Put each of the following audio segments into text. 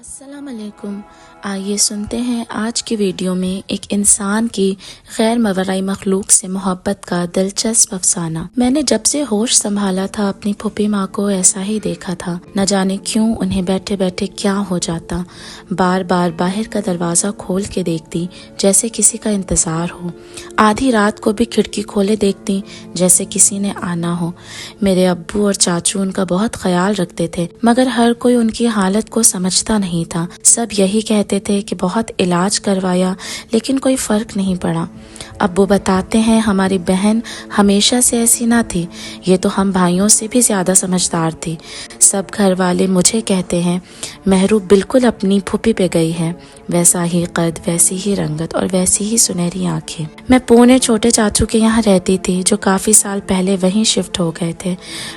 السلام علیکم۔ آئیے سنتے ہیں آج کی ویڈیو میں ایک انسان کی غیر مورئی مخلوق سے محبت کا دلچسپ افسانہ۔ میں نے جب سے ہوش سنبھالا تھا اپنی پھوپھی ماں کو ایسا ہی دیکھا تھا۔ نہ جانے کیوں انہیں بیٹھے بیٹھے کیا ہو جاتا، بار بار باہر کا دروازہ کھول کے دیکھتی جیسے کسی کا انتظار ہو، آدھی رات کو بھی کھڑکی کھولے دیکھتی جیسے کسی نے آنا ہو۔ میرے ابو اور چاچو ان کا بہت خیال رکھتے تھے، مگر ہر کوئی ان کی حالت کو سمجھتا نہیں تھا۔ سب یہی کہتے تھے کہ بہت علاج کروایا لیکن کوئی فرق نہیں پڑا۔ ابو بتاتے ہیں ہماری بہن ہمیشہ سے ایسی نہ تھی، یہ تو ہم بھائیوں سے بھی زیادہ سمجھدار تھی۔ سب گھر والے مجھے کہتے ہیں مہرو بالکل اپنی پھوپھی پہ گئی ہے، ویسا ہی قد، ویسی ہی رنگت اور ویسی ہی سنہری آنکھیں۔ میں پونے چھوٹے چاچو کے یہاں رہتی تھی جو کافی سال پہلے وہیں شفٹ ہو گئے تھے۔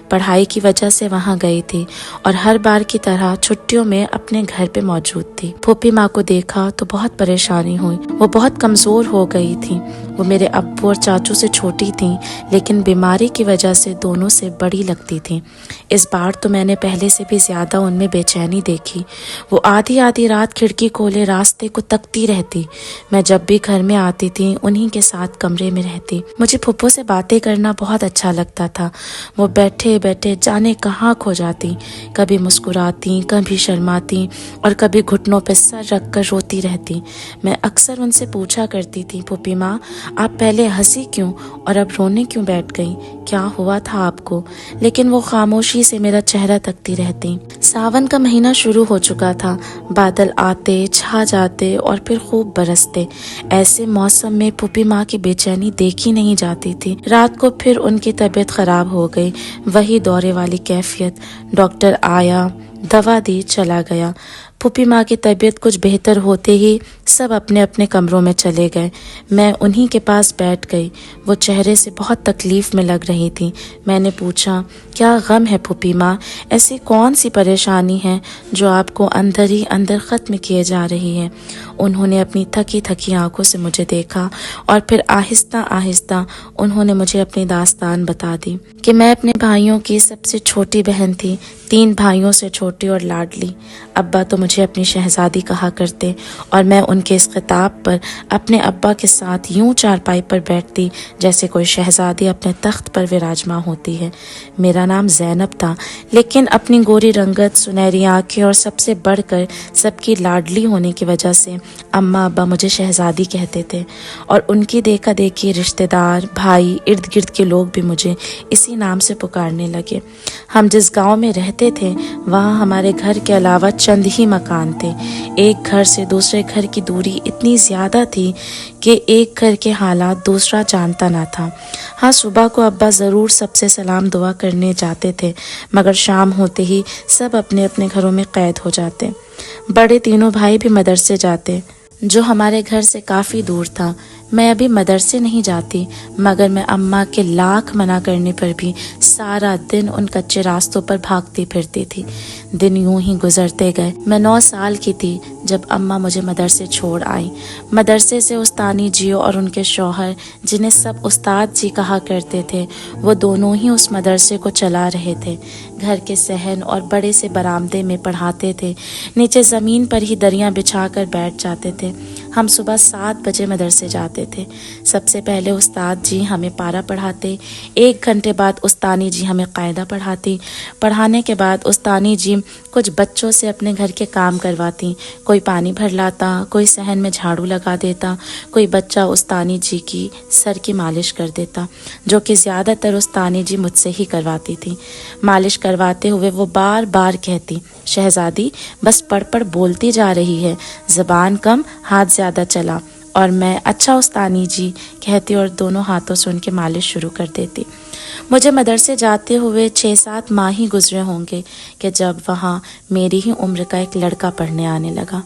پڑھائی کی وجہ سے وہاں گئی تھی اور ہر بار کی طرح چھٹیوں میں اپنے گھر پہ موجود تھی۔ پھوپھی ماں کو دیکھا تو بہت پریشانی ہوئی، وہ بہت کمزور ہو گئی تھی۔ وہ میرے ابو اور چاچو سے چھوٹی تھیں لیکن بیماری کی وجہ سے دونوں سے بڑی لگتی تھیں۔ اس بار تو میں نے پہلے سے بھی زیادہ ان میں بے چینی دیکھی۔ وہ آدھی آدھی رات کھڑکی کھولے راستے کو تکتی رہتی۔ میں جب بھی گھر میں آتی تھی انہی کے ساتھ کمرے میں رہتی۔ مجھے پھپھو سے باتیں کرنا بہت اچھا لگتا تھا۔ وہ بیٹھے بیٹھے جانے کہاں کھو جاتی، کبھی مسکراتی، کبھی شرماتی اور کبھی گھٹنوں پہ سر رکھ کر روتی رہتی۔ میں اکثر ان سے پوچھا کرتی تھی پھوپھی ماں آپ پہلے ہنسی کیوں اور اب رونے کیوں بیٹھ گئی، کیا ہوا تھا آپ کو؟ لیکن وہ خاموشی سے میرا چہرہ تکتی رہتی۔ ساون کا مہینہ شروع ہو چکا تھا، بادل آتے چھا جاتے اور پھر خوب برستے۔ ایسے موسم میں پھوپھی ماں کی بے چینی دیکھی نہیں جاتی تھی۔ رات کو پھر ان کی طبیعت خراب ہو گئی، وہی دورے والی کیفیت۔ ڈاکٹر آیا، دوا دی، چلا گیا۔ پھوپھی ماں کی طبیعت کچھ بہتر ہوتے ہی سب اپنے اپنے کمروں میں چلے گئے۔ میں انہی کے پاس بیٹھ گئی۔ وہ چہرے سے بہت تکلیف میں لگ رہی تھی۔ میں نے پوچھا کیا غم ہے پھوپھی ماں، ایسی کون سی پریشانی ہے جو آپ کو اندر ہی اندر ختم کیے جا رہی ہے؟ انہوں نے اپنی تھکی تھکی آنکھوں سے مجھے دیکھا اور پھر آہستہ آہستہ انہوں نے مجھے اپنی داستان بتا دی کہ میں اپنے بھائیوں کی سب سے چھوٹی بہن تھی، 3 بھائیوں سے چھوٹی اور لاڈلی۔ ابا تو مجھے اپنی شہزادی کہا کرتے اور میں ان کے اس خطاب پر اپنے ابا کے ساتھ یوں چارپائی پر بیٹھتی جیسے کوئی شہزادی اپنے تخت پر وراجمان ہوتی ہے۔ میرا نام زینب تھا لیکن اپنی گوری رنگت، سنہری آنکھیں اور سب سے بڑھ کر سب کی لاڈلی ہونے کی وجہ سے اماں ابا مجھے شہزادی کہتے تھے اور ان کی دیکھا دیکھی رشتہ دار، بھائی، ارد گرد کے لوگ بھی مجھے اسی نام سے پکارنے لگے۔ ہم جس گاؤں میں رہتے تھے وہاں ہمارے گھر کے علاوہ چند ہی مکان تھے۔ ایک گھر سے دوسرے گھر کی دوری اتنی زیادہ تھی کہ ایک گھر کے حالات دوسرا جانتا نہ تھا۔ ہاں، صبح کو ابا ضرور سب سے سلام دعا کرنے جاتے تھے مگر شام ہوتے ہی سب اپنے اپنے گھروں میں قید ہو جاتے۔ بڑے تینوں بھائی بھی مدرسے جاتے جو ہمارے گھر سے کافی دور تھا۔ میں ابھی مدرسے نہیں جاتی مگر میں اماں کے لاکھ منع کرنے پر بھی سارا دن ان کچے راستوں پر بھاگتی پھرتی تھی۔ دن یوں ہی گزرتے گئے۔ میں 9 سال کی تھی جب اماں مجھے مدرسے چھوڑ آئی۔ مدرسے سے استانی جی اور ان کے شوہر جنہیں سب استاد جی کہا کرتے تھے، وہ دونوں ہی اس مدرسے کو چلا رہے تھے۔ گھر کے صحن اور بڑے سے برآمدے میں پڑھاتے تھے، نیچے زمین پر ہی دریاں بچھا کر بیٹھ جاتے تھے۔ ہم صبح 7 بجے مدرسے جاتے تھے۔ سب سے پہلے استاد جی ہمیں پارہ پڑھاتے، 1 گھنٹے بعد استانی جی ہمیں قاعدہ پڑھاتی۔ پڑھانے کے بعد استانی جی کچھ بچوں سے اپنے گھر کے کام کرواتی، کوئی پانی بھر لاتا، کوئی صحن میں جھاڑو لگا دیتا، کوئی بچہ استانی جی کی سر کی مالش کر دیتا، جو کہ زیادہ تر استانی جی مجھ سے ہی کرواتی تھی۔ مالش کرواتے ہوئے وہ بار بار کہتی شہزادی بس پڑھ پڑھ بولتی جا رہی ہے، زبان کم ہاتھ زیادہ چلا، اور میں اچھا استانی جی کہتی اور دونوں ہاتھوں سے ان کے مالش شروع کر دیتی۔ مجھے مدرسے جاتے ہوئے 6-7 ماہ ہی گزرے ہوں گے کہ جب وہاں میری ہی عمر کا ایک لڑکا پڑھنے آنے لگا۔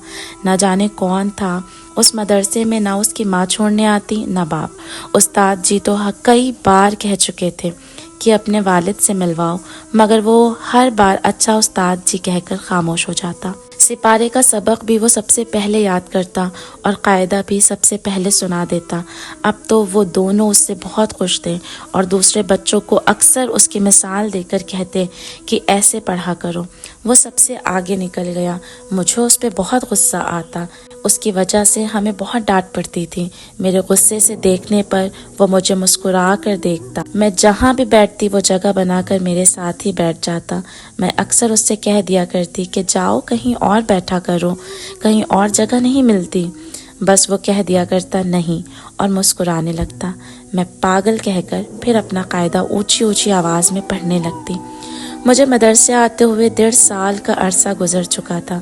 نہ جانے کون تھا اس مدرسے میں، نہ اس کی ماں چھوڑنے آتی نہ باپ۔ استاد جی تو کئی بار کہہ چکے تھے کہ اپنے والد سے ملواؤ مگر وہ ہر بار اچھا استاد جی کہہ کر خاموش ہو جاتا۔ سپارے کا سبق بھی وہ سب سے پہلے یاد کرتا اور قاعدہ بھی سب سے پہلے سنا دیتا۔ اب تو وہ دونوں اس سے بہت خوش تھے اور دوسرے بچوں کو اکثر اس کی مثال دے کر کہتے کہ ایسے پڑھا کرو۔ وہ سب سے آگے نکل گیا۔ مجھے اس پہ بہت غصہ آتا، اس کی وجہ سے ہمیں بہت ڈانٹ پڑتی تھی۔ میرے غصے سے دیکھنے پر وہ مجھے مسکرا کر دیکھتا، میں جہاں بھی بیٹھتی وہ جگہ بنا کر میرے ساتھ ہی بیٹھ جاتا۔ میں اکثر اس سے کہہ دیا کرتی کہ جاؤ کہیں اور بیٹھا کرو، کہیں اور جگہ نہیں ملتی، بس وہ کہہ دیا کرتا نہیں اور مسکرانے لگتا۔ میں پاگل کہہ کر پھر اپنا قاعدہ اونچی اونچی آواز میں پڑھنے لگتی۔ مجھے مدرسے آتے ہوئے 1.5 سال کا عرصہ گزر چکا تھا۔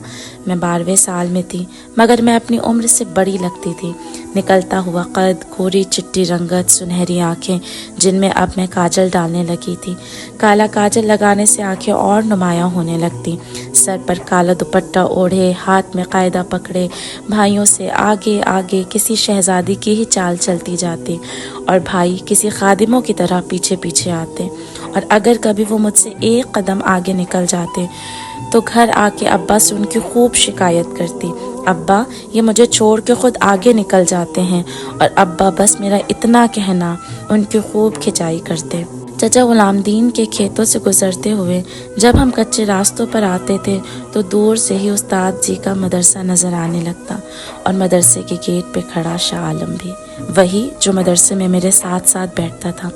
میں 12ویں سال میں تھی، مگر میں اپنی عمر سے بڑی لگتی تھی۔ نکلتا ہوا قد، گوری چٹی رنگت، سنہری آنکھیں جن میں اب میں کاجل ڈالنے لگی تھی۔ کالا کاجل لگانے سے آنکھیں اور نمایاں ہونے لگتی۔ سر پر کالا دوپٹہ اوڑھے، ہاتھ میں قاعدہ پکڑے، بھائیوں سے آگے آگے کسی شہزادی کی ہی چال چلتی جاتی، اور بھائی کسی خادموں کی طرح پیچھے پیچھے آتے، اور اگر کبھی وہ مجھ سے ایک قدم آگے نکل جاتے تو گھر آ کے ابا سے ان کی خوب شکایت کرتی۔ ابا یہ مجھے چھوڑ کے خود آگے نکل جاتے ہیں، اور ابا بس میرا اتنا کہنا ان کی خوب کھچائی کرتے۔ چچا غلام دین کے کھیتوں سے گزرتے ہوئے جب ہم کچے راستوں پر آتے تھے تو دور سے ہی استاد جی کا مدرسہ نظر آنے لگتا، اور مدرسے کے گیٹ پہ کھڑا شاہ عالم بھی، وہی جو مدرسے میں میرے ساتھ ساتھ بیٹھتا تھا۔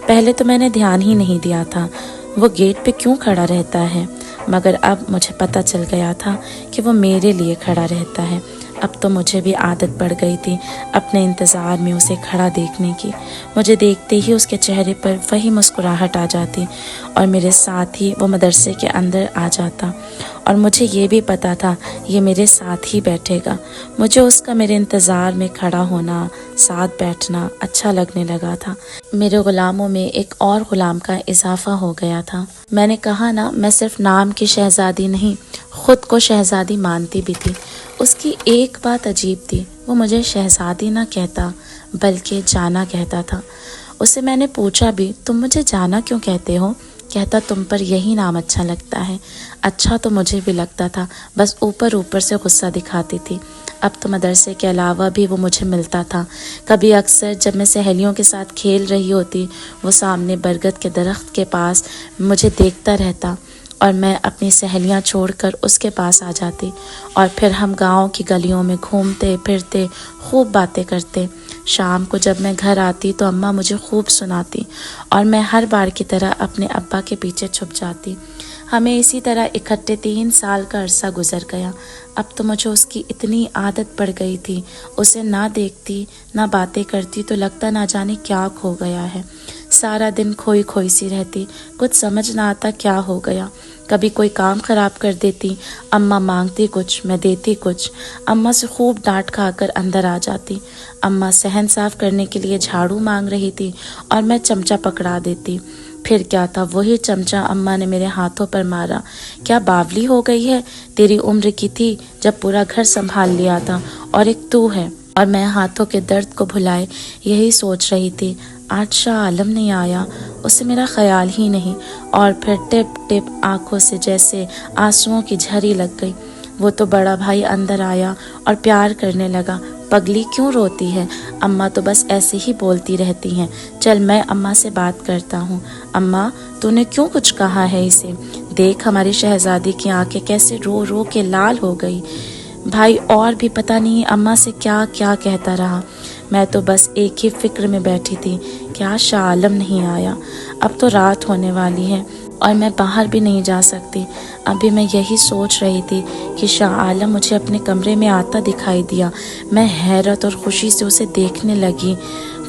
پہلے تو میں نے دھیان ہی نہیں دیا تھا وہ گیٹ پہ کیوں کھڑا رہتا ہے، مگر اب مجھے پتہ چل گیا تھا کہ وہ میرے لیے کھڑا رہتا ہے۔ اب تو مجھے بھی عادت پڑ گئی تھی اپنے انتظار میں اسے کھڑا دیکھنے کی۔ مجھے دیکھتے ہی اس کے چہرے پر وہی مسکراہٹ آ جاتی، اور میرے ساتھ ہی وہ مدرسے کے اندر آ جاتا، اور مجھے یہ بھی پتا تھا یہ میرے ساتھ ہی بیٹھے گا۔ مجھے اس کا میرے انتظار میں کھڑا ہونا، ساتھ بیٹھنا اچھا لگنے لگا تھا۔ میرے غلاموں میں ایک اور غلام کا اضافہ ہو گیا تھا۔ میں نے کہا نا، میں صرف نام کی شہزادی نہیں، خود کو شہزادی مانتی بھی تھی۔ اس کی ایک بات عجیب تھی، وہ مجھے شہزادی نہ کہتا بلکہ جانا کہتا تھا۔ اسے میں نے پوچھا بھی، تم مجھے جانا کیوں کہتے ہو؟ کہتا تم پر یہی نام اچھا لگتا ہے۔ اچھا تو مجھے بھی لگتا تھا، بس اوپر اوپر سے غصہ دکھاتی تھی۔ اب تو مدرسے کے علاوہ بھی وہ مجھے ملتا تھا۔ کبھی اکثر جب میں سہیلیوں کے ساتھ کھیل رہی ہوتی، وہ سامنے برگد کے درخت کے پاس مجھے دیکھتا رہتا، اور میں اپنی سہیلیاں چھوڑ کر اس کے پاس آ جاتی، اور پھر ہم گاؤں کی گلیوں میں گھومتے پھرتے خوب باتیں کرتے۔ شام کو جب میں گھر آتی تو اماں مجھے خوب سناتی، اور میں ہر بار کی طرح اپنے ابا کے پیچھے چھپ جاتی۔ ہمیں اسی طرح اکٹھے 3 سال کا عرصہ گزر گیا۔ اب تو مجھے اس کی اتنی عادت پڑ گئی تھی، اسے نہ دیکھتی نہ باتیں کرتی تو لگتا نہ جانے کیا کھو گیا ہے۔ سارا دن کھوئی کھوئی سی رہتی، کچھ سمجھ نہ آتا کیا ہو گیا۔ کبھی کوئی کام خراب کر دیتی، اماں مانگتی کچھ، میں دیتی کچھ۔ اماں سے خوب ڈانٹ کھا کر اندر آ جاتی۔ اماں صحن صاف کرنے کے لیے جھاڑو مانگ رہی تھی اور میں چمچہ پکڑا دیتی۔ پھر کیا تھا، وہی چمچہ اماں نے میرے ہاتھوں پر مارا۔ کیا باولی ہو گئی ہے؟ تیری عمر کی تھی جب پورا گھر سنبھال لیا تھا، اور ایک تو ہے۔ اور میں ہاتھوں کے درد کو بھلائے یہی سوچ رہی تھی، آج شاہ عالم نہیں آیا، اسے میرا خیال ہی نہیں۔ اور پھر ٹپ ٹپ آنکھوں سے جیسے آنسوؤں کی جھری لگ گئی۔ وہ تو بڑا بھائی اندر آیا اور پیار کرنے لگا۔ پگلی کیوں روتی ہے؟ اماں تو بس ایسے ہی بولتی رہتی ہیں، چل میں اماں سے بات کرتا ہوں۔ اماں تو نے کیوں کچھ کہا ہے اسے؟ دیکھ ہماری شہزادی کی آنکھیں کیسے رو رو کے لال ہو گئی۔ بھائی اور بھی پتہ نہیں اماں سے کیا کیا کہتا رہا۔ میں تو بس ایک ہی فکر میں بیٹھی تھی، کیا شاہ عالم نہیں آیا؟ اب تو رات ہونے والی ہے اور میں باہر بھی نہیں جا سکتی۔ ابھی میں یہی سوچ رہی تھی کہ شاہ عالم مجھے اپنے کمرے میں آتا دکھائی دیا۔ میں حیرت اور خوشی سے اسے دیکھنے لگی۔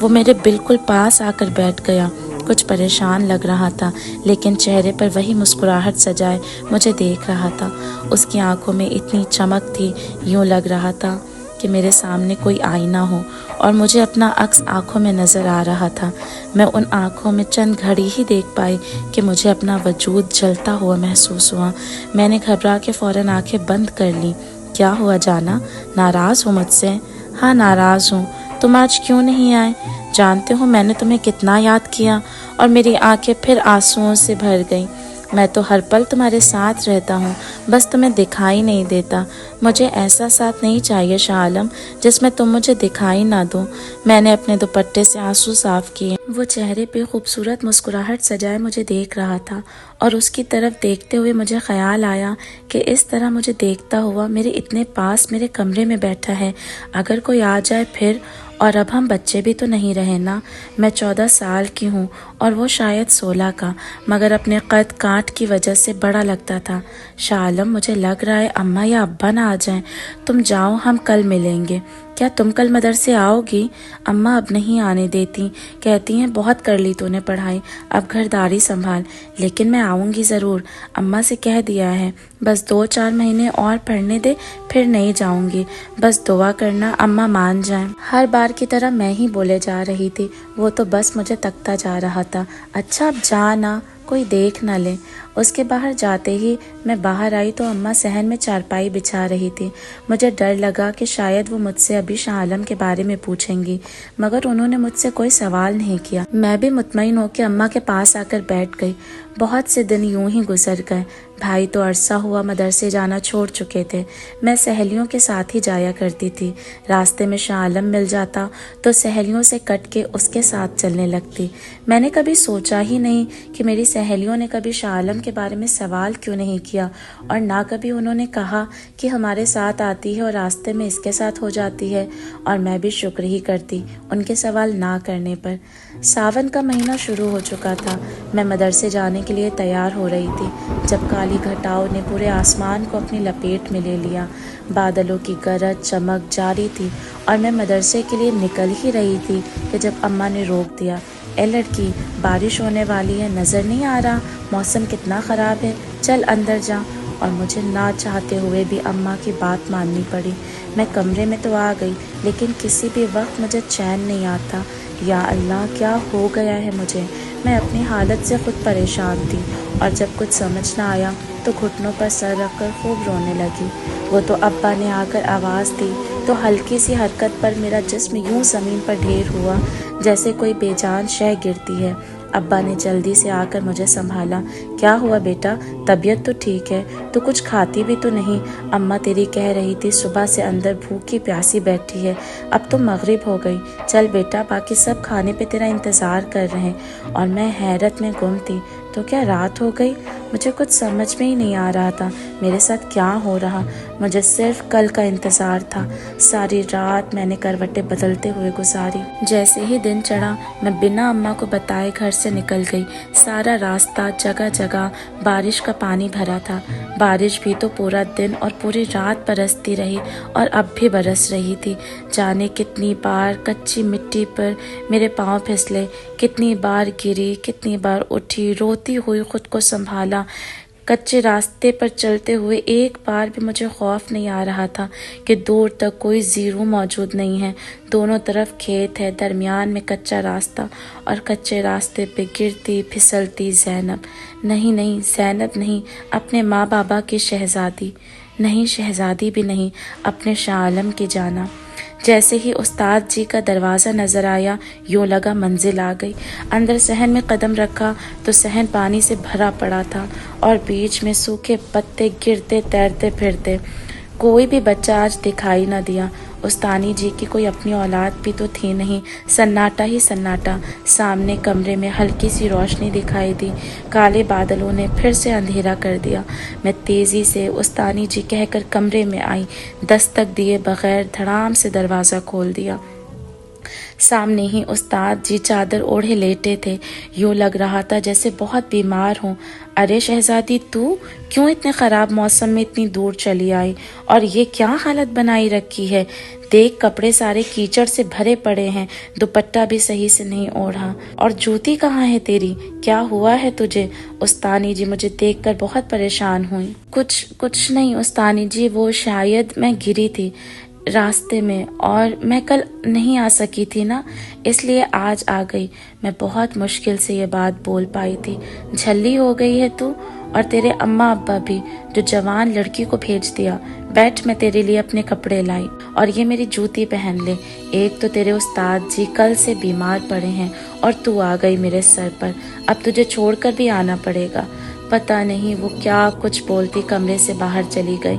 وہ میرے بالکل پاس آ کر بیٹھ گیا۔ کچھ پریشان لگ رہا تھا، لیکن چہرے پر وہی مسکراہٹ سجائے مجھے دیکھ رہا تھا۔ اس کی آنکھوں میں اتنی چمک تھی، یوں لگ رہا تھا کہ میرے سامنے کوئی آئینہ ہو اور مجھے اپنا عکس آنکھوں میں نظر آ رہا تھا۔ میں ان آنکھوں میں چند گھڑی ہی دیکھ پائی کہ مجھے اپنا وجود جلتا ہوا محسوس ہوا۔ میں نے گھبرا کے فوراً آنکھیں بند کر لی۔ کیا ہوا جانا، ناراض ہو مجھ سے؟ ہاں ناراض ہوں، تم آج کیوں نہیں آئے؟ جانتے ہو میں نے تمہیں کتنا یاد کیا۔ اور میری آنکھیں پھر آنسوؤں سے بھر گئیں۔ میں تو ہر پل تمہارے ساتھ رہتا ہوں، بس تمہیں دکھائی نہیں دیتا۔ مجھے ایسا ساتھ نہیں چاہیے شاہ عالم جس میں تم مجھے دکھائی نہ دو۔ میں نے اپنے دوپٹے سے آنسو صاف کیے۔ وہ چہرے پہ خوبصورت مسکراہٹ سجائے مجھے دیکھ رہا تھا اور اس کی طرف دیکھتے ہوئے مجھے خیال آیا کہ اس طرح مجھے دیکھتا ہوا میرے اتنے پاس میرے کمرے میں بیٹھا ہے، اگر کوئی آ جائے پھر؟ اور اب ہم بچے بھی تو نہیں رہے نا۔ میں 14 سال کی ہوں اور وہ شاید 16 کا، مگر اپنے قد کانٹ کی وجہ سے بڑا لگتا تھا۔ شاہ عالم مجھے لگ رہا ہے اماں یا ابا نہ آ جائیں، تم جاؤ ہم کل ملیں گے۔ کیا تم کل مدرسے آؤ گی؟ اماں اب نہیں آنے دیتی، کہتی ہیں بہت کر لی تو نے پڑھائی، اب گھرداری سنبھال۔ لیکن میں آؤں گی ضرور، اماں سے کہہ دیا ہے، بس 2-4 مہینے اور پڑھنے دے پھر نہیں جاؤں گی، بس دعا کرنا اماں مان جائیں۔ ہر بار کی طرح میں ہی بولے جا رہی تھی، وہ تو بس مجھے تکتا جا رہا تھا۔ اچھا اب جانا، کوئی دیکھ نہ لے۔ اس کے باہر جاتے ہی میں باہر آئی تو اماں صحن میں چارپائی بچھا رہی تھی۔ مجھے ڈر لگا کہ شاید وہ مجھ سے ابھی شاہ عالم کے بارے میں پوچھیں گی، مگر انہوں نے مجھ سے کوئی سوال نہیں کیا۔ میں بھی مطمئن ہو کے اماں کے پاس آ کر بیٹھ گئی۔ بہت سے دن یوں ہی گزر گئے۔ بھائی تو عرصہ ہوا مدرسے جانا چھوڑ چکے تھے، میں سہیلیوں کے ساتھ ہی جایا کرتی تھی۔ راستے میں شاہ عالم مل جاتا تو سہیلیوں سے کٹ کے اس کے ساتھ چلنے لگتی۔ میں نے کبھی سوچا ہی نہیں کہ میری سہیلیوں نے کبھی شاہ عالم کے بارے میں سوال کیوں نہیں کیا، اور نہ کبھی انہوں نے کہا کہ ہمارے ساتھ آتی ہے اور راستے میں اس کے ساتھ ہو جاتی ہے، اور میں بھی شکر ہی کرتی ان کے سوال نہ کرنے پر۔ ساون کا مہینہ شروع ہو چکا تھا، میں مدرسے جانے کے لیے تیار ہو رہی تھی جب کالی گھٹاؤں نے پورے آسمان کو اپنی لپیٹ میں لے لیا۔ بادلوں کی گرج چمک جاری تھی اور میں مدرسے کے لیے نکل ہی رہی تھی کہ جب اماں نے روک دیا۔ اے لڑکی، بارش ہونے والی ہے، نظر نہیں آ رہا موسم کتنا خراب ہے، چل اندر جا۔ اور مجھے نہ چاہتے ہوئے بھی اماں کی بات ماننی پڑی۔ میں کمرے میں تو آ گئی لیکن کسی بھی وقت مجھے چین نہیں آتا۔ یا اللہ، کیا ہو گیا ہے مجھے؟ میں اپنی حالت سے خود پریشان تھی، اور جب کچھ سمجھ نہ آیا تو گھٹنوں پر سر رکھ کر خوب رونے لگی۔ وہ تو ابا نے آ کر آواز دی تو ہلکی سی حرکت پر میرا جسم یوں زمین پر ڈھیر ہوا جیسے کوئی بے جان شے گرتی ہے۔ ابا نے جلدی سے آ کر مجھے سنبھالا۔ کیا ہوا بیٹا؟ طبیعت تو ٹھیک ہے، تو کچھ کھاتی بھی تو نہیں؟ اماں تیری کہہ رہی تھی صبح سے اندر بھوکی پیاسی بیٹھی ہے، اب تو مغرب ہو گئی، چل بیٹا، باقی سب کھانے پہ تیرا انتظار کر رہے ہیں۔ اور میں حیرت میں گم تھی۔ تو کیا رات ہو گئی؟ مجھے کچھ سمجھ میں ہی نہیں آ رہا تھا میرے ساتھ کیا ہو رہا۔ مجھے صرف کل کا انتظار تھا۔ ساری رات میں نے کروٹیں بدلتے ہوئے گزاری۔ جیسے ہی دن چڑھا میں بنا اماں کو بتائے گھر سے نکل گئی۔ سارا راستہ جگہ جگہ بارش کا پانی بھرا تھا۔ بارش بھی تو پورا دن اور پوری رات برستی رہی اور اب بھی برس رہی تھی۔ جانے کتنی بار کچی مٹی پر میرے پاؤں پھسلے، کتنی بار گری، کتنی بار اٹھی، روتی ہوئی خود کو سنبھالا۔ کچے راستے پر چلتے ہوئے ایک بار بھی مجھے خوف نہیں آ رہا تھا کہ دور تک کوئی زیرو موجود نہیں ہے۔ دونوں طرف کھیت ہے، درمیان میں کچا راستہ، اور کچے راستے پہ گرتی پھسلتی زینب۔ نہیں، زینب نہیں، اپنے ماں بابا کی شہزادی۔ نہیں، شہزادی بھی نہیں، اپنے شاہ عالم کی جانا۔ جیسے ہی استاد جی کا دروازہ نظر آیا یوں لگا منزل آ گئی۔ اندر صحن میں قدم رکھا تو صحن پانی سے بھرا پڑا تھا اور بیچ میں سوکھے پتے گرتے تیرتے پھرتے۔ کوئی بھی بچہ آج دکھائی نہ دیا۔ استانی جی کی کوئی اپنی اولاد بھی تو تھی نہیں، سناٹا ہی سناٹا۔ سامنے کمرے میں ہلکی سی روشنی دکھائی دی، کالے بادلوں نے پھر سے اندھیرا کر دیا۔ میں تیزی سے استانی جی کہہ کر کمرے میں آئی، دستک دیے بغیر دھڑام سے دروازہ کھول دیا۔ سامنے ہی استاد جی چادر اوڑھے لیٹے تھے، یوں لگ رہا تھا جیسے بہت بیمار ہوں۔ ارے شہزادی، تو کیوں اتنے خراب موسم میں اتنی دور چلی آئی، اور یہ کیا حالت بنائی رکھی ہے؟ دیکھ، کپڑے سارے کیچڑ سے بھرے پڑے ہیں، دوپٹہ بھی صحیح سے نہیں اوڑھا، اور جوتی کہاں ہے تیری؟ کیا ہوا ہے تجھے؟ استانی جی مجھے دیکھ کر بہت پریشان ہوئی۔ کچھ نہیں استانی جی، وہ شاید میں گری تھی راستے میں، اور میں کل نہیں آ سکی تھی نا، اس لیے آج آ گئی۔ میں بہت مشکل سے یہ بات بول پائی تھی۔ جھلی ہو گئی ہے تو، اور تیرے اماں ابا بھی، جو جوان لڑکی کو بھیج دیا۔ بیٹھ، میں تیرے لیے اپنے کپڑے لائی، اور یہ میری جوتی پہن لے۔ ایک تو تیرے استاد جی کل سے بیمار پڑے ہیں، اور تو آ گئی میرے سر پر، اب تجھے چھوڑ کر بھی آنا پڑے گا۔ پتہ نہیں وہ کیا کچھ بولتی کمرے سے باہر چلی گئی۔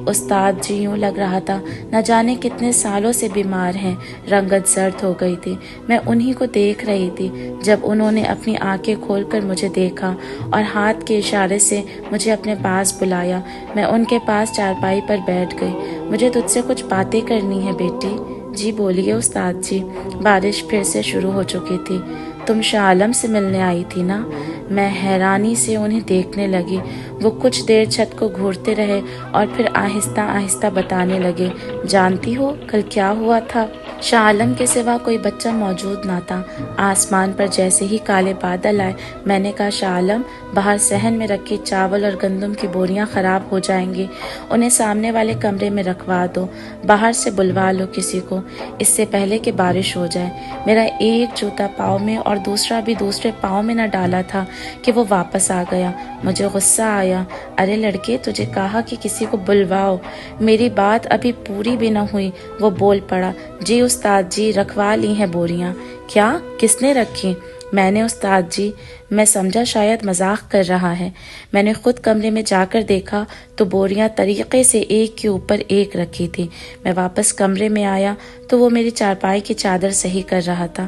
استاد جی یوں لگ رہا تھا نہ جانے کتنے سالوں سے بیمار ہیں۔ رنگت زرد ہو گئی تھی۔ میں انہی کو دیکھ رہی تھی جب انہوں نے اپنی آنکھیں کھول کر مجھے دیکھا اور ہاتھ کے اشارے سے مجھے اپنے پاس بلایا۔ میں ان کے پاس چارپائی پر بیٹھ گئی۔ مجھے تجھ سے کچھ باتیں کرنی ہے بیٹی۔ جی بولیے استاد جی۔ بارش پھر سے شروع ہو چکی تھی۔ تم شاہ عالم سے ملنے آئی تھی نا؟ میں حیرانی سے انہیں دیکھنے لگی۔ وہ کچھ دیر چھت کو گھورتے رہے اور پھر آہستہ آہستہ بتانے لگے۔ جانتی ہو کل کیا ہوا تھا؟ شاہ عالم کے سوا کوئی بچہ موجود نہ تھا۔ آسمان پر جیسے ہی کالے بادل آئے میں نے کہا شاہ عالم باہر صحن میں رکھی چاول اور گندم کی بوریاں خراب ہو جائیں گی، انہیں سامنے والے کمرے میں رکھوا دو، باہر سے بلوا لو کسی کو، اس سے پہلے کہ بارش ہو جائے۔ میرا ایک جوتا پاؤں میں اور دوسرا بھی دوسرے پاؤں میں نہ ڈالا تھا کہ وہ واپس آ گیا۔ مجھے غصہ آیا۔ ارے لڑکے تجھے کہا کہ کسی کو بلواؤ۔ میری بات ابھی پوری بھی نہ ہوئی وہ بول پڑا، جی استاد جی رکھوا لی ہیں بوریاں۔ کیا؟ کس نے رکھی؟ میں نے استاد جی۔ میں سمجھا شاید مذاق کر رہا ہے۔ میں نے خود کمرے میں جا کر دیکھا تو بوریاں طریقے سے ایک کے اوپر ایک رکھی تھی۔ میں واپس کمرے میں آیا تو وہ میری چارپائی کی چادر صحیح کر رہا تھا۔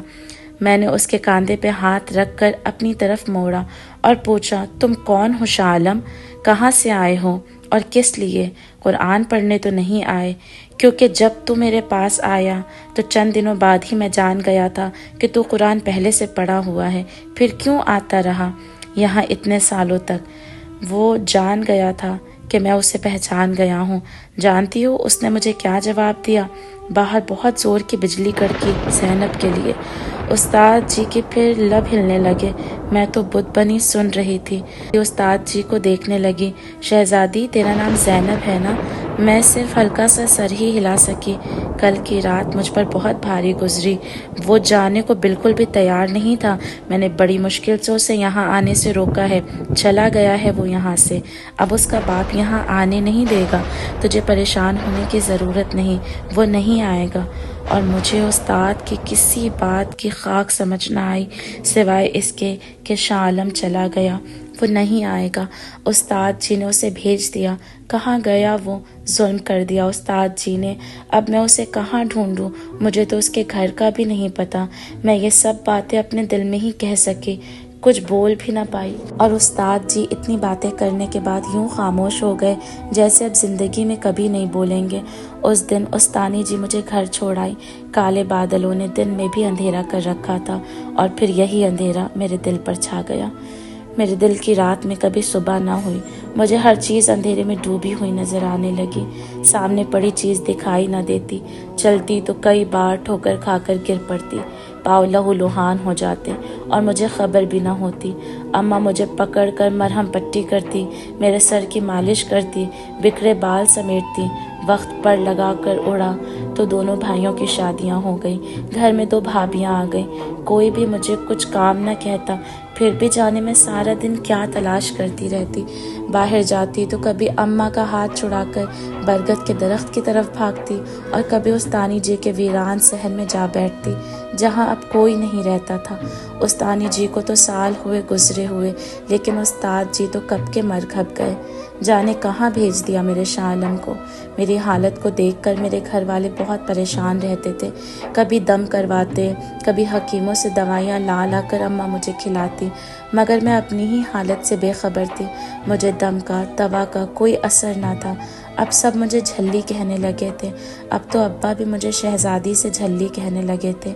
میں نے اس کے کاندھے پہ ہاتھ رکھ کر اپنی طرف موڑا اور پوچھا، تم کون ہو شاہ عالم؟ کہاں سے آئے ہو اور کس لیے؟ قرآن پڑھنے تو نہیں آئے؟ کیونکہ جب تو میرے پاس آیا تو چند دنوں بعد ہی میں جان گیا تھا کہ تو قرآن پہلے سے پڑھا ہوا ہے، پھر کیوں آتا رہا یہاں اتنے سالوں تک؟ وہ جان گیا تھا کہ میں اسے پہچان گیا ہوں۔ جانتی ہو اس نے مجھے کیا جواب دیا؟ باہر بہت زور کی بجلی کڑکی زینب کے لیے۔ استاد جی کے پھر لب ہلنے لگے۔ میں تو بت بنی سن رہی تھی۔ استاد جی کو دیکھنے لگی۔ شہزادی تیرا نام زینب ہے نا؟ میں صرف ہلکا سا سر ہی ہلا سکی۔ کل کی رات مجھ پر بہت بھاری گزری۔ وہ جانے کو بالکل بھی تیار نہیں تھا۔ میں نے بڑی مشکل سے اسے یہاں آنے سے روکا ہے۔ چلا گیا ہے وہ یہاں سے۔ اب اس کا باپ یہاں آنے نہیں دے گا۔ تجھے پریشان ہونے کی ضرورت نہیں، وہ نہیں آئے گا۔ اور مجھے استاد کی کسی بات کی خاک سمجھ نہ آئی سوائے اس کے کہ شاہ عالم چلا گیا، وہ نہیں آئے گا۔ استاد جی نے اسے بھیج دیا۔ کہاں گیا وہ؟ ظلم کر دیا استاد جی نے۔ اب میں اسے کہاں ڈھونڈوں؟ مجھے تو اس کے گھر کا بھی نہیں پتا۔ میں یہ سب باتیں اپنے دل میں ہی کہہ سکی، کچھ بول بھی نہ پائی۔ اور استاد جی اتنی باتیں کرنے کے بعد یوں خاموش ہو گئے جیسے اب زندگی میں کبھی نہیں بولیں گے۔ اس دن استانی جی مجھے گھر چھوڑ آئی۔ کالے بادلوں نے دن میں بھی اندھیرا کر رکھا تھا اور پھر یہی اندھیرا میرے دل پر چھا گیا۔ میرے دل کی رات میں کبھی صبح نہ ہوئی۔ مجھے ہر چیز اندھیرے میں ڈوبی ہوئی نظر آنے لگی۔ سامنے پڑی چیز دکھائی نہ دیتی۔ چلتی تو کئی بار ٹھوکر کھا کر گر پڑتی، پاؤں لہو لہان ہو جاتے اور مجھے خبر بھی نہ ہوتی۔ اماں مجھے پکڑ کر مرہم پٹی کرتی، میرے سر کی مالش کرتی، بکھرے بال سمیٹتی۔ وقت پر لگا کر اڑا تو دونوں بھائیوں کی شادیاں ہو گئیں۔ گھر میں 2 بھابیاں آ گئیں۔ کوئی بھی مجھے کچھ کام نہ کہتا، پھر بھی جانے میں سارا دن کیا تلاش کرتی رہتی۔ باہر جاتی تو کبھی اماں کا ہاتھ چھڑا کر برگد کے درخت کی طرف بھاگتی اور کبھی استانی جی کے ویران صحن میں جا بیٹھتی جہاں اب کوئی نہیں رہتا تھا۔ استانی جی کو تو سال ہوئے گزرے ہوئے، لیکن استاد جی تو کب کے مر گھپ گئے۔ جانے کہاں بھیج دیا میرے شاہ عالم کو۔ میری حالت کو دیکھ کر میرے گھر والے بہت پریشان رہتے تھے۔ کبھی دم کرواتے، کبھی حکیموں سے دوائیاں لا لا کر اماں مجھے کھلاتی، مگر میں اپنی ہی حالت سے بے خبر تھی۔ مجھے دم کا، دوا کا کوئی اثر نہ تھا۔ اب سب مجھے جھلی کہنے لگے تھے۔ اب تو ابا بھی مجھے شہزادی سے جھلی کہنے لگے تھے۔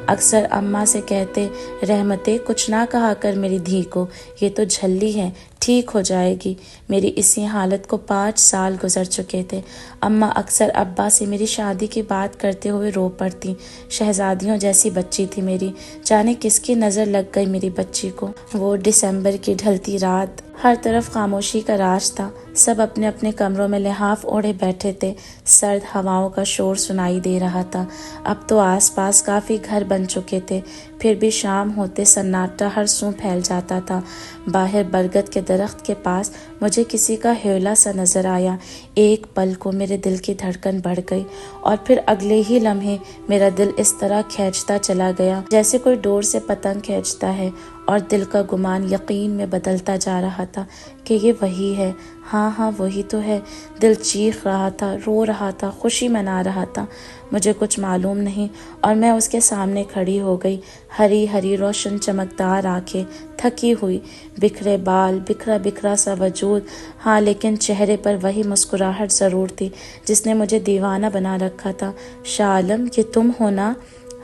اکثر اماں سے کہتے، رحمتیں کچھ نہ کہا کر میری دھی کو، یہ تو جھلی ہے، ٹھیک ہو جائے گی۔ میری اسی حالت کو 5 سال گزر چکے تھے۔ اماں اکثر ابا سے میری شادی کی بات کرتے ہوئے رو پڑتی۔ شہزادیوں جیسی بچی تھی میری، جانے کس کی نظر لگ گئی میری بچی کو۔ وہ دسمبر کی ڈھلتی رات، ہر طرف خاموشی کا راج تھا۔ سب اپنے اپنے کمروں میں لحاف اوڑھے بیٹھے تھے۔ سرد ہواؤں کا شور سنائی دے رہا تھا۔ اب تو آس پاس کافی گھر بن چکے تھے، پھر بھی شام ہوتے سناٹا ہر سوں پھیل جاتا تھا۔ باہر برگد کے درخت کے پاس مجھے کسی کا ہیولا سا نظر آیا۔ ایک پل کو میرے دل کی دھڑکن بڑھ گئی اور پھر اگلے ہی لمحے میرا دل اس طرح کھینچتا چلا گیا جیسے کوئی ڈور سے پتنگ کھینچتا ہے اور دل کا گمان یقین میں بدلتا جا رہا تھا کہ یہ وہی ہے، ہاں وہی تو ہے۔ دل چیخ رہا تھا، رو رہا تھا، خوشی منا رہا تھا، مجھے کچھ معلوم نہیں، اور میں اس کے سامنے کھڑی ہو گئی، ہری ہری روشن چمکدار آنکھیں، تھکی ہوئی، بکھرے بال، بکھرا سا وجود، ہاں لیکن چہرے پر وہی مسکراہٹ ضرور تھی جس نے مجھے دیوانہ بنا رکھا تھا۔ شاہ عالم، یہ تم ہو نا؟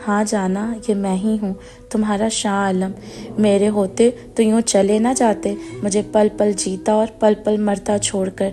ہاں جانا، یہ میں ہی ہوں، تمہارا شاہ عالم۔ میرے ہوتے تو یوں چلے نہ جاتے، مجھے پل پل جیتا اور پل پل مرتا چھوڑ کر۔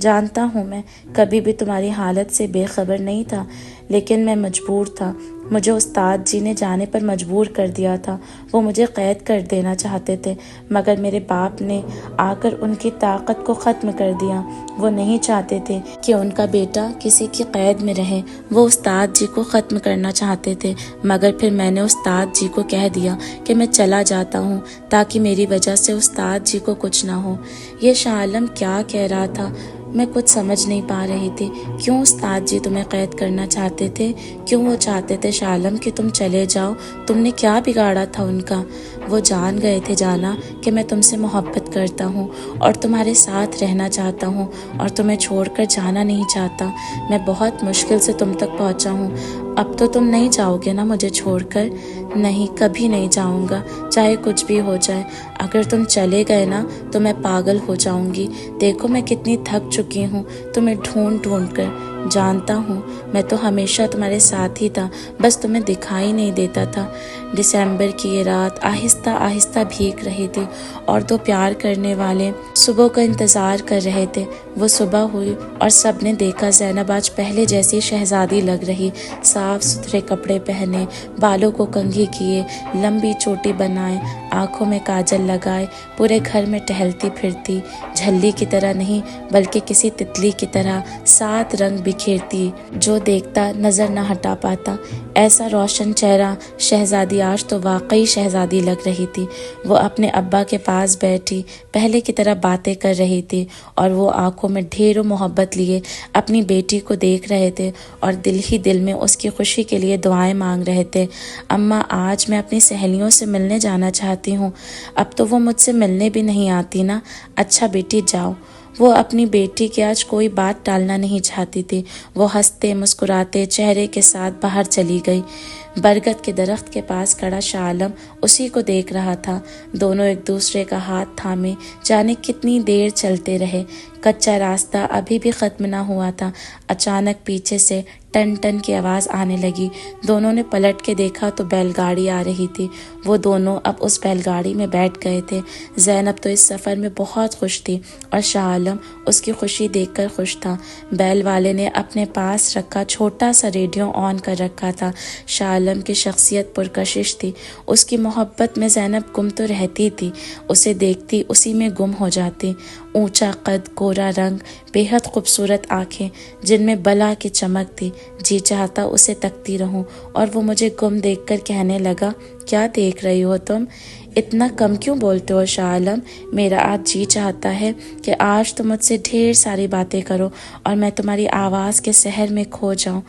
جانتا ہوں میں کبھی بھی تمہاری حالت سے بے خبر نہیں تھا، لیکن میں مجبور تھا، مجھے استاد جی نے جانے پر مجبور کر دیا تھا۔ وہ مجھے قید کر دینا چاہتے تھے، مگر میرے باپ نے آ کر ان کی طاقت کو ختم کر دیا۔ وہ نہیں چاہتے تھے کہ ان کا بیٹا کسی کی قید میں رہے، وہ استاد جی کو ختم کرنا چاہتے تھے، مگر پھر میں نے استاد جی کو کہہ دیا کہ میں چلا جاتا ہوں تاکہ میری وجہ سے استاد جی کو کچھ نہ ہو۔ یہ شاہ عالم کیا کہہ رہا تھا؟ میں کچھ سمجھ نہیں پا رہی تھی۔ کیوں استاد جی تمہیں قید کرنا چاہتے تھے؟ کیوں وہ چاہتے تھے شاہ عالم کہ تم چلے جاؤ؟ تم نے کیا بگاڑا تھا ان کا؟ وہ جان گئے تھے جانا کہ میں تم سے محبت کرتا ہوں اور تمہارے ساتھ رہنا چاہتا ہوں اور تمہیں چھوڑ کر جانا نہیں چاہتا۔ میں بہت مشکل سے تم تک پہنچا ہوں، اب تو تم نہیں جاؤ گے نا مجھے چھوڑ کر؟ نہیں، کبھی نہیں جاؤں گا، چاہے کچھ بھی ہو جائے۔ اگر تم چلے گئے نا تو میں پاگل ہو جاؤں گی۔ دیکھو میں کتنی تھک چکی ہوں تمہیں ڈھونڈ ڈھونڈ کر۔ جانتا ہوں، میں تو ہمیشہ تمہارے ساتھ ہی تھا، بس تمہیں دکھائی نہیں دیتا تھا۔ دسمبر کی یہ رات آہستہ آہستہ بھیگ رہی تھی اور دو پیار کرنے والے صبح کا انتظار کر رہے تھے۔ وہ صبح ہوئی اور سب نے دیکھا زینب آج پہلے جیسی شہزادی لگ رہی، صاف ستھرے کپڑے پہنے، بالوں کو کنگھی کیے، لمبی چوٹی بنائے، آنکھوں میں کاجل لگائے، پورے گھر میں ٹہلتی پھرتی، جھلی کی طرح نہیں بلکہ کسی تتلی کی طرح 7 رنگ بکھیرتی، جو دیکھتا نظر نہ ہٹا پاتا۔ ایسا روشن چہرہ شہزادی آج تو واقعی شہزادی لگ رہی تھی۔ وہ اپنے ابا کے پاس بیٹھی پہلے کی طرح باتیں کر رہی تھی اور وہ آنکھوں میں ڈھیروں محبت لیے اپنی بیٹی کو دیکھ رہے تھے اور دل ہی دل میں اس کی خوشی کے لیے دعائیں مانگ رہے تھے۔ اماں، آج میں اپنی سہیلیوں سے ملنے جانا چاہتی ہوں۔ اب تو وہ مجھ سے ملنے بھی نہیں آتی نا۔ اچھا بیٹی جاؤ۔ وہ اپنی بیٹی کی آج کوئی بات ٹالنا نہیں چاہتی تھی۔ وہ ہنستے مسکراتے چہرے کے ساتھ باہر چلی گئی۔ برگد کے درخت کے پاس کھڑا شاہ عالم اسی کو دیکھ رہا تھا۔ دونوں ایک دوسرے کا ہاتھ تھامے جانے کتنی دیر چلتے رہے۔ کچا راستہ ابھی بھی ختم نہ ہوا تھا۔ اچانک پیچھے سے ٹن ٹن کی آواز آنے لگی۔ دونوں نے پلٹ کے دیکھا تو بیل گاڑی آ رہی تھی۔ وہ دونوں اب اس بیل گاڑی میں بیٹھ گئے تھے۔ زینب تو اس سفر میں بہت خوش تھی اور شاہ عالم اس کی خوشی دیکھ کر خوش تھا۔ بیل والے نے اپنے پاس رکھا چھوٹا سا ریڈیو آن کر رکھا تھا۔ شاہ عالم کی شخصیت پرکشش تھی۔ اس کی محبت میں زینب گم تو رہتی تھی، اسے دیکھتی اسی میں گم ہو جاتی۔ اونچا قد، گورا رنگ، بے حد خوبصورت آنکھیں جن میں بلا کی چمک تھی، جی چاہتا اسے تکتی رہوں۔ اور وہ مجھے گم دیکھ کر کہنے لگا، کیا دیکھ رہی ہو تم؟ اتنا کم کیوں بولتے ہو شاہ عالم؟ میرا آج جی چاہتا ہے کہ آج تم مجھ سے ڈھیر ساری باتیں کرو اور میں تمہاری آواز کے سحر میں کھو جاؤں۔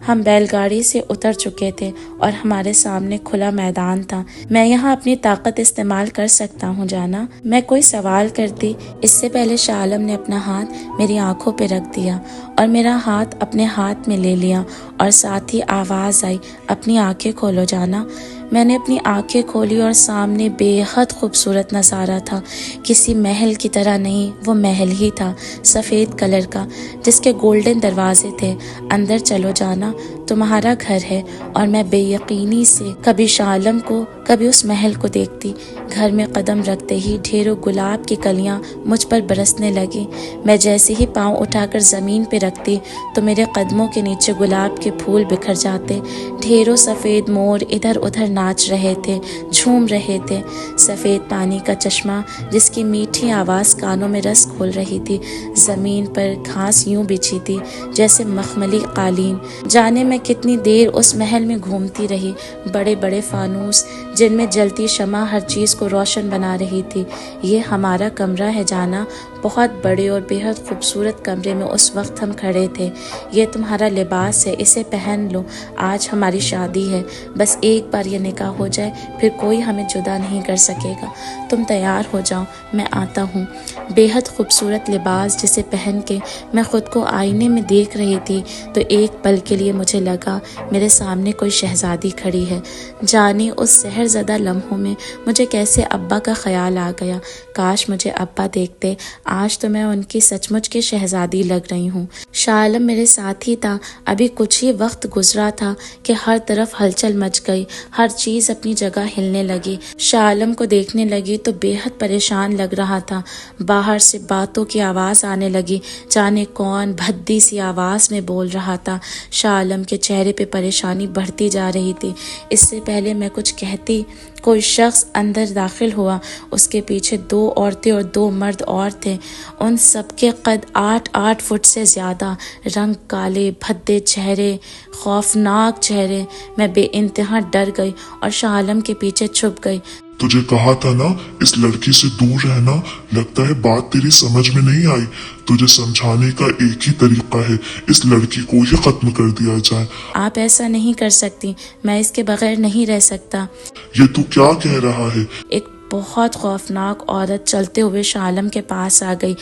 ہم بیل گاڑی سے اتر چکے تھے اور ہمارے سامنے کھلا میدان تھا۔ میں یہاں اپنی طاقت استعمال کر سکتا ہوں جانا؟ میں کوئی سوال کرتی، اس سے پہلے شاہ عالم نے اپنا ہاتھ میری آنکھوں پہ رکھ دیا اور میرا ہاتھ اپنے ہاتھ میں لے لیا اور ساتھ ہی آواز آئی، اپنی آنکھیں کھولو جانا۔ میں نے اپنی آنکھیں کھولی اور سامنے بے حد خوبصورت نظارہ تھا، کسی محل کی طرح نہیں، وہ محل ہی تھا، سفید کلر کا، جس کے گولڈن دروازے تھے۔ اندر چلو جانا، تمہارا گھر ہے۔ اور میں بے یقینی سے کبھی شاہ عالم کو کبھی اس محل کو دیکھتی۔ گھر میں قدم رکھتے ہی ڈھیروں گلاب کی کلیاں مجھ پر برسنے لگی۔ میں جیسے ہی پاؤں اٹھا کر زمین پہ رکھتی تو میرے قدموں کے نیچے گلاب کے پھول بکھر جاتے۔ ڈھیروں سفید مور ادھر ادھر ناچ رہے تھے، جھوم رہے تھے۔ سفید پانی کا چشمہ جس کی میٹھی آواز کانوں میں رس کھول رہی تھی۔ زمین پر گھاس یوں بچھی تھی جیسے مخملی قالین۔ جانے میں کتنی دیر اس محل میں گھومتی رہی۔ بڑے بڑے فانوس جن میں جلتی شمع ہر چیز کو روشن بنا رہی تھی۔ یہ ہمارا کمرہ ہے جانا، بہت بڑے اور بےحد خوبصورت کمرے میں اس وقت ہم کھڑے تھے۔ یہ تمہارا لباس ہے، اسے پہن لو، آج ہماری شادی ہے، بس ایک بار یہ نکاح ہو جائے پھر کوئی ہمیں جدا نہیں کر سکے گا۔ تم تیار ہو جاؤ، میں آتا ہوں۔ بےحد خوبصورت لباس جسے پہن کے میں خود کو آئینے میں دیکھ رہی تھی تو ایک پل کے لیے مجھے لگا میرے سامنے کوئی شہزادی کھڑی ہے۔ جانے اس سحر زدہ لمحوں میں مجھے کیسے ابا کا خیال آ گیا، کاش مجھے ابا دیکھتے، آج تو میں ان کی سچ مچ کی شہزادی لگ رہی ہوں۔ شاہ عالم میرے ساتھ ہی تھا۔ ابھی کچھ ہی وقت گزرا تھا کہ ہر طرف ہلچل مچ گئی، ہر چیز اپنی جگہ ہلنے لگی۔ شاہ عالم کو دیکھنے لگی تو بے حد پریشان لگ رہا تھا۔ باہر سے باتوں کی آواز آنے لگی، جانے کون بھدی سی آواز میں بول رہا تھا۔ شاہ عالم کے چہرے پہ پریشانی بڑھتی جا رہی تھی۔ اس سے پہلے میں کچھ کہتی کوئی شخص اندر داخل ہوا، اس کے پیچھے 2 عورتیں اور 2 مرد اور تھے، ان سب کے قد 8 فٹ سے زیادہ، رنگ کالے بھدے چہرے، خوفناک چہرے۔ میں بے انتہا ڈر گئی اور شاہ عالم کے پیچھے چھپ گئی۔ تجھے کہا تھا نا اس لڑکی سے دور رہنا، لگتا ہے بات تیری سمجھ میں نہیں آئی۔ تجھے سمجھانے کا ایک ہی طریقہ ہے، اس لڑکی کو ہی ختم کر دیا جائے۔ آپ ایسا نہیں کر سکتی، میں اس کے بغیر نہیں رہ سکتا۔ یہ تو کیا کہہ رہا ہے؟ ایک بہت خوفناک عورت چلتے ہوئے شاہ عالم کے پاس آ گئی۔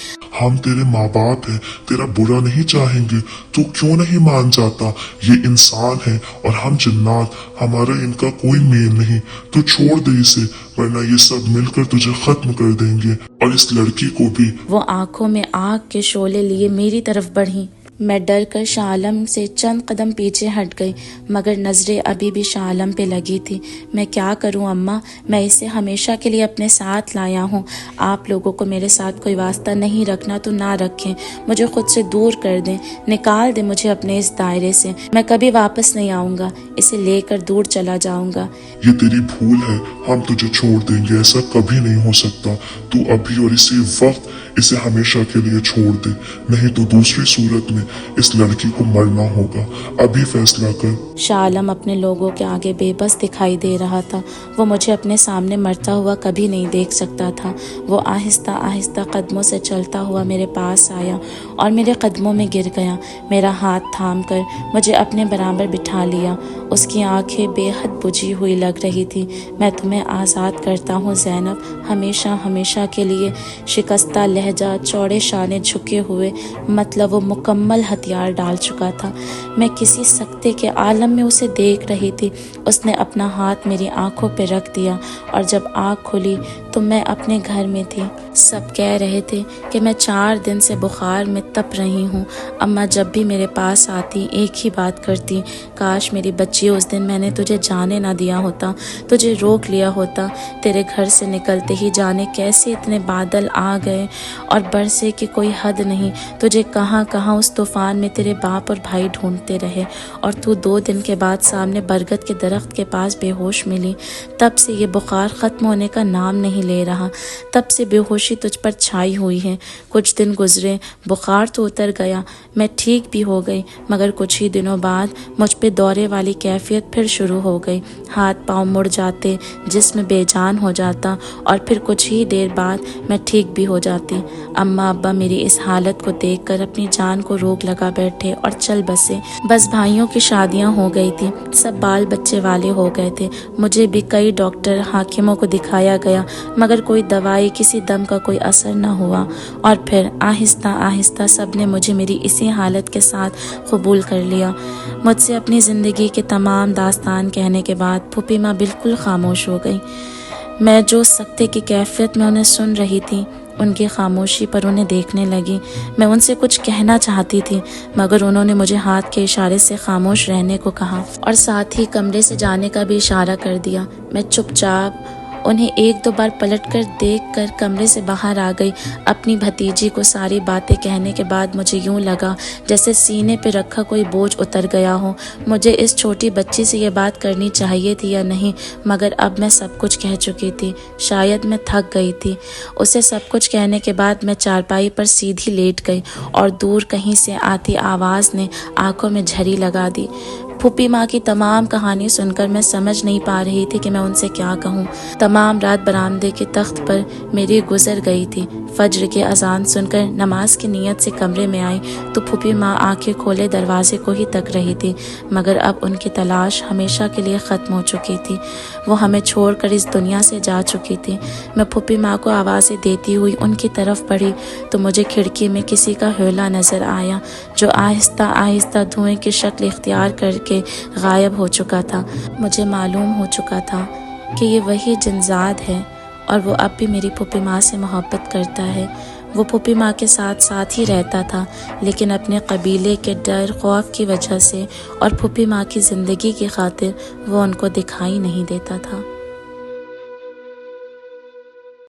ہم تیرے ماں باپ ہیں، تیرا برا نہیں چاہیں گے، تو کیوں نہیں مان جاتا؟ یہ انسان ہے اور ہم جنات، ہمارا ان کا کوئی میل نہیں۔ تو چھوڑ دے اسے، ورنہ یہ سب مل کر تجھے ختم کر دیں گے، اور اس لڑکی کو بھی۔ وہ آنکھوں میں آگ کے شعلے لیے میری طرف بڑھی۔ میں ڈر کر شاہ عالم سے چند قدم پیچھے ہٹ گئی، مگر نظریں ابھی بھی شاہ عالم پہ لگی تھی۔ میں کیا کروں اماں، میں اسے ہمیشہ کے لیے اپنے ساتھ لایا ہوں۔ آپ لوگوں کو میرے ساتھ کوئی واسطہ نہیں رکھنا تو نہ رکھیں، مجھے خود سے دور کر دیں، نکال دیں مجھے اپنے اس دائرے سے۔ میں کبھی واپس نہیں آؤں گا، اسے لے کر دور چلا جاؤں گا۔ یہ تیری بھول ہے، ہم تجھے چھوڑ دیں گے، ایسا کبھی نہیں ہو سکتا۔ تو ابھی اور اسی وقت اسے ہمیشہ کے لیے چھوڑ دے، نہیں تو دوسری صورت میں اس لڑکی کو مرنا ہوگا۔ ابھی فیصلہ کر۔ شاہ عالم اپنے لوگوں کے آگے بے بس دکھائی دے رہا تھا۔ وہ مجھے اپنے سامنے مرتا ہوا کبھی نہیں دیکھ سکتا تھا۔ وہ آہستہ آہستہ قدموں سے چلتا ہوا میرے پاس آیا اور میرے قدموں میں گر گیا۔ میرا ہاتھ تھام کر مجھے اپنے برابر بٹھا لیا۔ اس کی آنکھیں بے حد بجھی ہوئی لگ رہی تھی۔ میں تمہیں آزاد کرتا ہوں زینب، ہمیشہ ہمیشہ کے لیے۔ شکستہ لہجہ، چوڑے شانے جھکے ہوئے، مطلب وہ مکمل ہتھیار ڈال چکا تھا۔ میں کسی سکتے کے عالم میں اسے دیکھ رہی تھی۔ اس نے اپنا ہاتھ میری آنکھوں پہ رکھ دیا اور جب آنکھ کھلی تو میں اپنے گھر میں تھی۔ سب کہہ رہے تھے کہ میں 4 دن سے بخار میں تپ رہی ہوں۔ اماں جب بھی میرے پاس آتی ایک ہی بات کرتی، کاش میری بچی اس دن میں نے تجھے جانے نہ دیا ہوتا، تجھے روک لیا ہوتا۔ تیرے گھر سے نکلتے ہی جانے کیسے اتنے بادل آ گئے اور برسے کی کوئی حد نہیں۔ تجھے کہاں کہاں اس طوفان میں تیرے باپ اور بھائی ڈھونڈتے رہے اور تو 2 دن کے بعد سامنے برگد کے درخت کے پاس بے ہوش ملی۔ تب سے یہ بخار ختم ہونے کا نام نہیں لے رہا، تب سے بے ہوشی تجھ پر چھائی ہوئی ہے۔ کچھ دن گزرے، بخار تو اتر گیا، میں ٹھیک بھی ہو گئی، مگر کچھ ہی دنوں بعد مجھ پہ دورے والی کیفیت پھر شروع ہو گئی۔ ہاتھ پاؤں مڑ جاتے، جسم بے جان ہو جاتا اور پھر کچھ ہی دیر بعد میں ٹھیک بھی ہو جاتی۔ اماں ابا میری اس حالت کو دیکھ کر اپنی جان کو روک لگا بیٹھے اور چل بسے۔ بس بھائیوں کی شادیاں ہو گئی تھی، سب بال بچے والے ہو گئے تھے۔ مجھے بھی کئی ڈاکٹر حاکموں کو دکھایا گیا، مگر کوئی دوائی، کسی دم کا کوئی اثر نہ ہوا۔ اور پھر آہستہ آہستہ سب نے مجھے میری اسی حالت کے ساتھ قبول کر لیا۔ مجھ سے اپنی زندگی کے تمام داستان کہنے کے بعد پھوپھی ماں بالکل خاموش ہو گئی۔ میں جو سکتے کی کیفیت میں انہیں سن رہی تھی، ان کی خاموشی پر انہیں دیکھنے لگی۔ میں ان سے کچھ کہنا چاہتی تھی، مگر انہوں نے مجھے ہاتھ کے اشارے سے خاموش رہنے کو کہا اور ساتھ ہی کمرے سے جانے کا بھی اشارہ کر دیا۔ میں چپ چاپ انہیں 1-2 بار پلٹ کر دیکھ کر کمرے سے باہر آ گئی۔ اپنی بھتیجی کو ساری باتیں کہنے کے بعد مجھے یوں لگا جیسے سینے پہ رکھا کوئی بوجھ اتر گیا ہو۔ مجھے اس چھوٹی بچی سے یہ بات کرنی چاہیے تھی یا نہیں، مگر اب میں سب کچھ کہہ چکی تھی۔ شاید میں تھک گئی تھی۔ اسے سب کچھ کہنے کے بعد میں چارپائی پر سیدھی لیٹ گئی اور دور کہیں سے آتی آواز نے آنکھوں میں جھری لگا دی۔ پھوپھی ماں کی تمام کہانی سن کر میں سمجھ نہیں پا رہی تھی کہ میں ان سے کیا کہوں۔ تمام رات برآمدے کے تخت پر میری گزر گئی تھی۔ فجر کی اذان سن کر نماز کی نیت سے کمرے میں آئی تو پھوپھی ماں آنکھیں کھولے دروازے کو ہی تک رہی تھی، مگر اب ان کی تلاش ہمیشہ کے لیے ختم ہو چکی تھی۔ وہ ہمیں چھوڑ کر اس دنیا سے جا چکی تھی۔ میں پھوپھی ماں کو آوازیں دیتی ہوئی ان کی طرف بڑھی تو مجھے کھڑکی میں کسی کا ہولہ نظر آیا جو آہستہ آہستہ دھوئیں کی شکل اختیار کر کے غائب ہو چکا تھا۔ مجھے معلوم ہو چکا تھا کہ یہ وہی جنزاد ہے اور وہ اب بھی میری پھوپھی ماں سے محبت کرتا ہے۔ وہ پھوپھی ماں کے ساتھ ہی رہتا تھا، لیکن اپنے قبیلے کے ڈر خوف کی وجہ سے اور پھوپھی ماں کی زندگی کی خاطر وہ ان کو دکھائی نہیں دیتا تھا۔